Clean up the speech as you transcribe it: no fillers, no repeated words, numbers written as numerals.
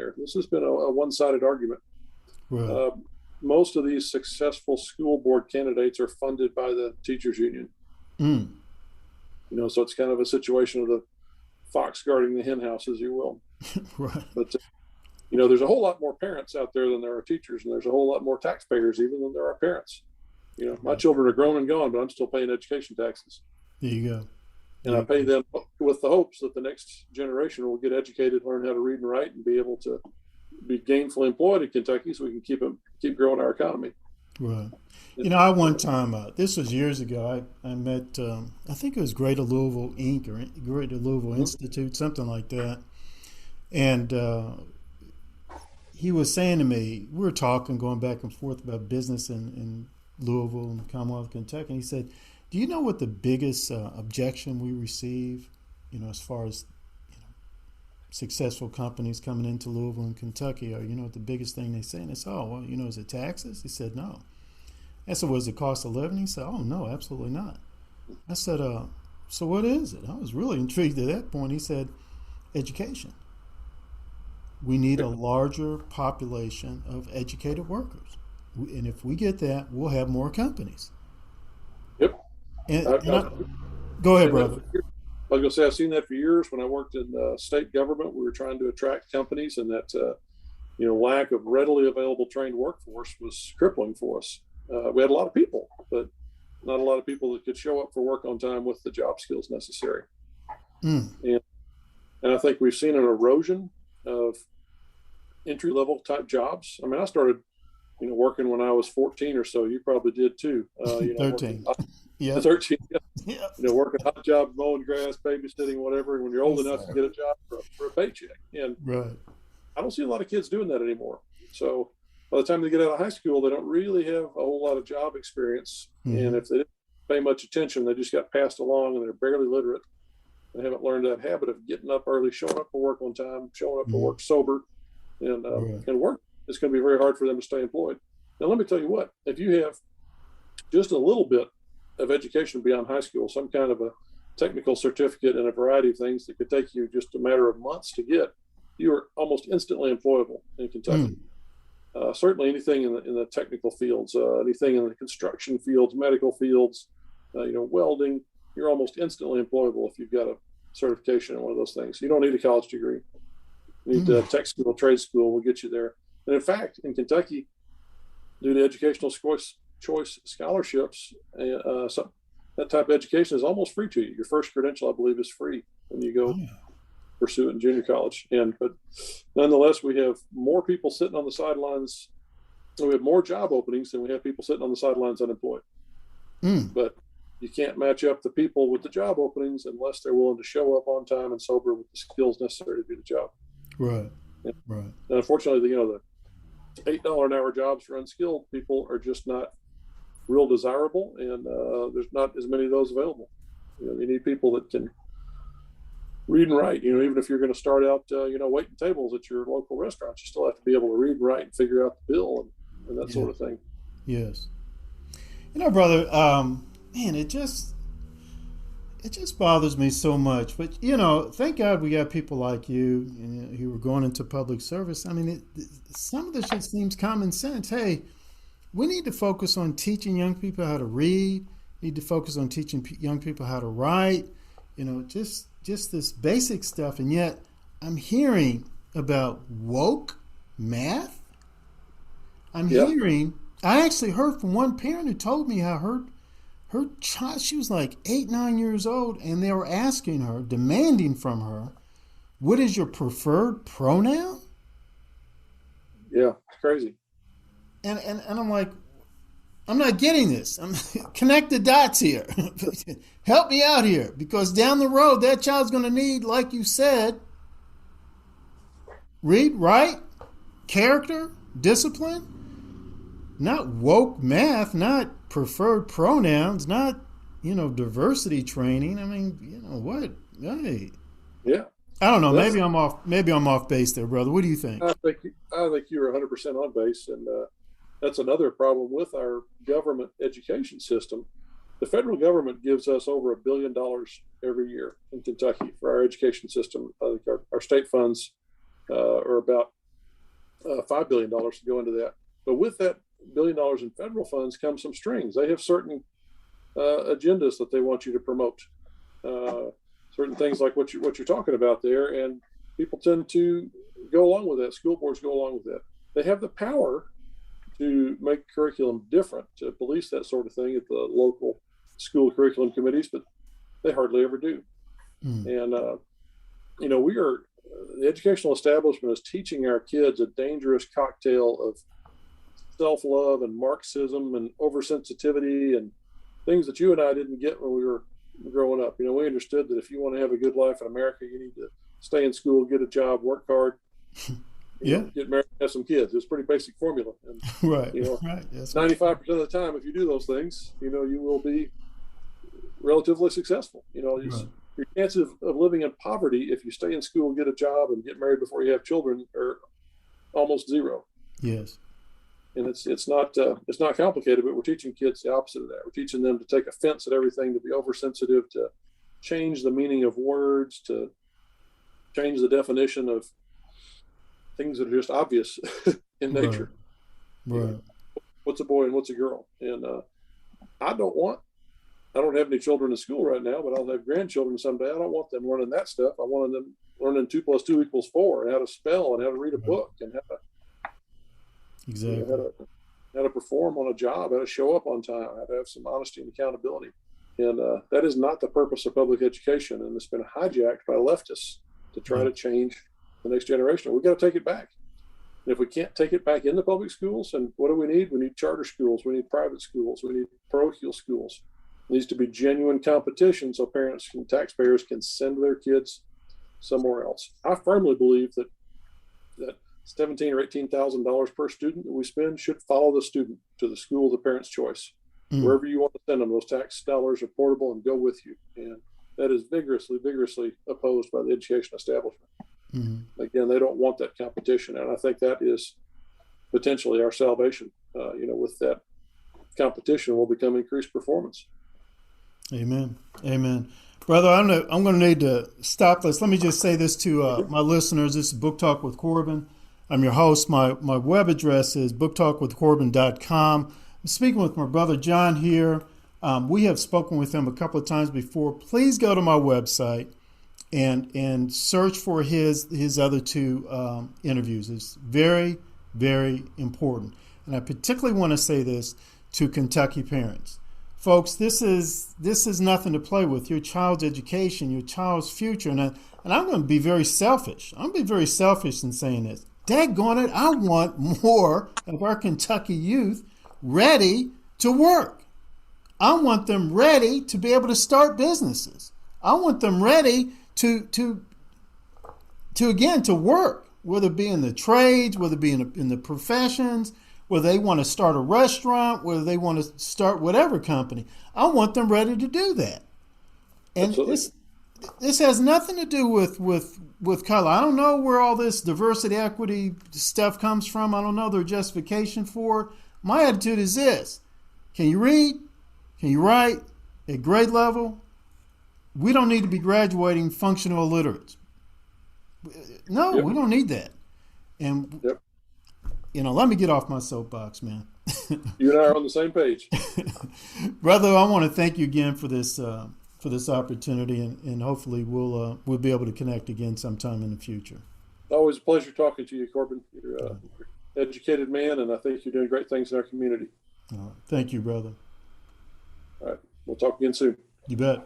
there. This has been a one-sided argument. Right. Most of these successful school board candidates are funded by the teachers union. Mm. So it's kind of a situation of the fox guarding the hen house, as you will. Right. But there's a whole lot more parents out there than there are teachers, and there's a whole lot more taxpayers even than there are parents. My children are grown and gone, but I'm still paying education taxes. There you go. And I pay them with the hopes that the next generation will get educated, learn how to read and write, and be able to be gainfully employed in Kentucky so we can keep growing our economy. Right. I one time, this was years ago, I met, I think it was Greater Louisville Inc. or Greater Louisville Institute, something like that. And he was saying to me, we were talking, going back and forth about business in Louisville and Commonwealth of Kentucky. And he said, do you know what the biggest objection we receive, as far as successful companies coming into Louisville and Kentucky are, what the biggest thing they say? And I said, oh, well, is it taxes? He said, no. I said, was it cost of living? He said, oh, no, absolutely not. I said, so what is it? I was really intrigued at that point. He said, education. We need a larger population of educated workers. And if we get that, we'll have more companies. Yep. Go ahead, brother. I was going to say, I've seen that for years. When I worked in state government, we were trying to attract companies, and that lack of readily available trained workforce was crippling for us. We had a lot of people, but not a lot of people that could show up for work on time with the job skills necessary. And I think we've seen an erosion of entry-level type jobs. I mean, I started working when I was 14 or so. You probably did too. 13. Yeah. 13. Yeah. Working hot jobs, mowing grass, babysitting, whatever. And when you're old enough to get a job for a paycheck. And right. I don't see a lot of kids doing that anymore. So by the time they get out of high school, they don't really have a whole lot of job experience. Mm-hmm. And if they didn't pay much attention, they just got passed along and they're barely literate. They haven't learned that habit of getting up early, showing up for work on time, showing up for work sober, and work. It's going to be very hard for them to stay employed. Now, let me tell you what, if you have just a little bit of education beyond high school, some kind of a technical certificate and a variety of things that could take you just a matter of months to get, you are almost instantly employable in Kentucky. Certainly anything in the technical fields, anything in the construction fields, medical fields, welding, you're almost instantly employable if you've got a certification in one of those things. You don't need a college degree. You need tech school, trade school will get you there. And in fact, in Kentucky, due to educational choice scholarships, that type of education is almost free to you. Your first credential, I believe, is free when you go pursue it in junior college. But nonetheless, we have more people sitting on the sidelines. So we have more job openings than we have people sitting on the sidelines unemployed. But you can't match up the people with the job openings unless they're willing to show up on time and sober with the skills necessary to do the job. Right. And, right. And unfortunately, the $8 an hour jobs for unskilled people are just not real desirable, and there's not as many of those available. You need people that can read and write. Even if you're going to start out, waiting tables at your local restaurant, you still have to be able to read and write and figure out the bill and that sort of thing. Yes. Brother, man, it just bothers me so much. But thank God we got people like you who are going into public service. I mean, some of this just seems common sense. Hey, we need to focus on teaching young people how to read. Need to focus on teaching young people how to write. Just this basic stuff. And yet, I'm hearing about woke math. I actually heard from one parent who told me how her child, she was like 8, 9 years old, and they were asking her, demanding from her, what is your preferred pronoun? Yeah, it's crazy. And I'm like, I'm not getting this. Connect the dots here. Help me out here, because down the road, that child's going to need, like you said, read, write, character, discipline. Not woke math, not preferred pronouns, not, diversity training. I mean, what? Hey. Yeah. I don't know. Maybe I'm off base there, brother. What do you think? I think you're 100% on base. And that's another problem with our government education system. The federal government gives us over $1 billion every year in Kentucky for our education system. I think our state funds are about $5 billion to go into that. But with that $1 billion in federal funds comes some strings. They have certain agendas that they want you to promote, certain things like what you're talking about there, and people tend to go along with that. School boards go along with that. They have the power to make curriculum different, to police that sort of thing at the local school curriculum committees, but they hardly ever do. And the educational establishment is teaching our kids a dangerous cocktail of self-love and Marxism and oversensitivity and things that you and I didn't get when we were growing up. We understood that if you want to have a good life in America, you need to stay in school, get a job, work hard, get married, have some kids. It's a pretty basic formula. And, right. Right. That's 95% of the time, if you do those things, you will be relatively successful. right. Your chances of living in poverty if you stay in school, get a job, and get married before you have children are almost zero. Yes. And it's not complicated, but we're teaching kids the opposite of that. We're teaching them to take offense at everything, to be oversensitive, to change the meaning of words, to change the definition of things that are just obvious in nature. Right. What's a boy and what's a girl? And I don't have any children in school right now, but I'll have grandchildren someday. I don't want them learning that stuff. I want them learning 2 + 2 = 4, and how to spell, and how to read a book, and how to perform on a job, how to show up on time, how to have some honesty and accountability. And that is not the purpose of public education, and it's been hijacked by leftists to try to change the next generation. We've got to take it back. And if we can't take it back in the public schools, and what do we need? We need charter schools. We need private schools. We need parochial schools. It needs to be genuine competition so parents and taxpayers can send their kids somewhere else. I firmly believe that $17,000 or $18,000 per student that we spend should follow the student to the school of the parent's choice. Wherever you want to send them, those tax dollars are portable and go with you. And that is vigorously opposed by the education establishment. Again, they don't want that competition, and I think that is potentially our salvation. With that competition will become increased performance. Amen. Brother, I'm going to need to stop this. Let me just say this to my listeners. This is Book Talk with Corbin. I'm your host. My web address is booktalkwithcorbin.com. I'm speaking with my brother John here. We have spoken with him a couple of times before. Please go to my website and search for his other 2 interviews. It's very, very important. And I particularly want to say this to Kentucky parents. Folks, this is nothing to play with. Your child's education, your child's future. And I'm going to be very selfish. I'm going to be very selfish in saying this. Daggone it, I want more of our Kentucky youth ready to work. I want them ready to be able to start businesses. I want them ready to work, whether it be in the trades, whether it be in the professions, whether they want to start a restaurant, whether they want to start whatever company. I want them ready to do that. And this has nothing to do with color. I don't know where all this diversity, equity stuff comes from. I don't know their justification for it. My attitude is this. Can you read? Can you write at grade level? We don't need to be graduating functional illiterates. No, we don't need that. And, let me get off my soapbox, man. You and I are on the same page. Brother, I want to thank you again for this opportunity, and hopefully we'll be able to connect again sometime in the future. Always a pleasure talking to you, Corbin. You're an educated man, and I think you're doing great things in our community. Thank you, brother. All right. We'll talk again soon. You bet.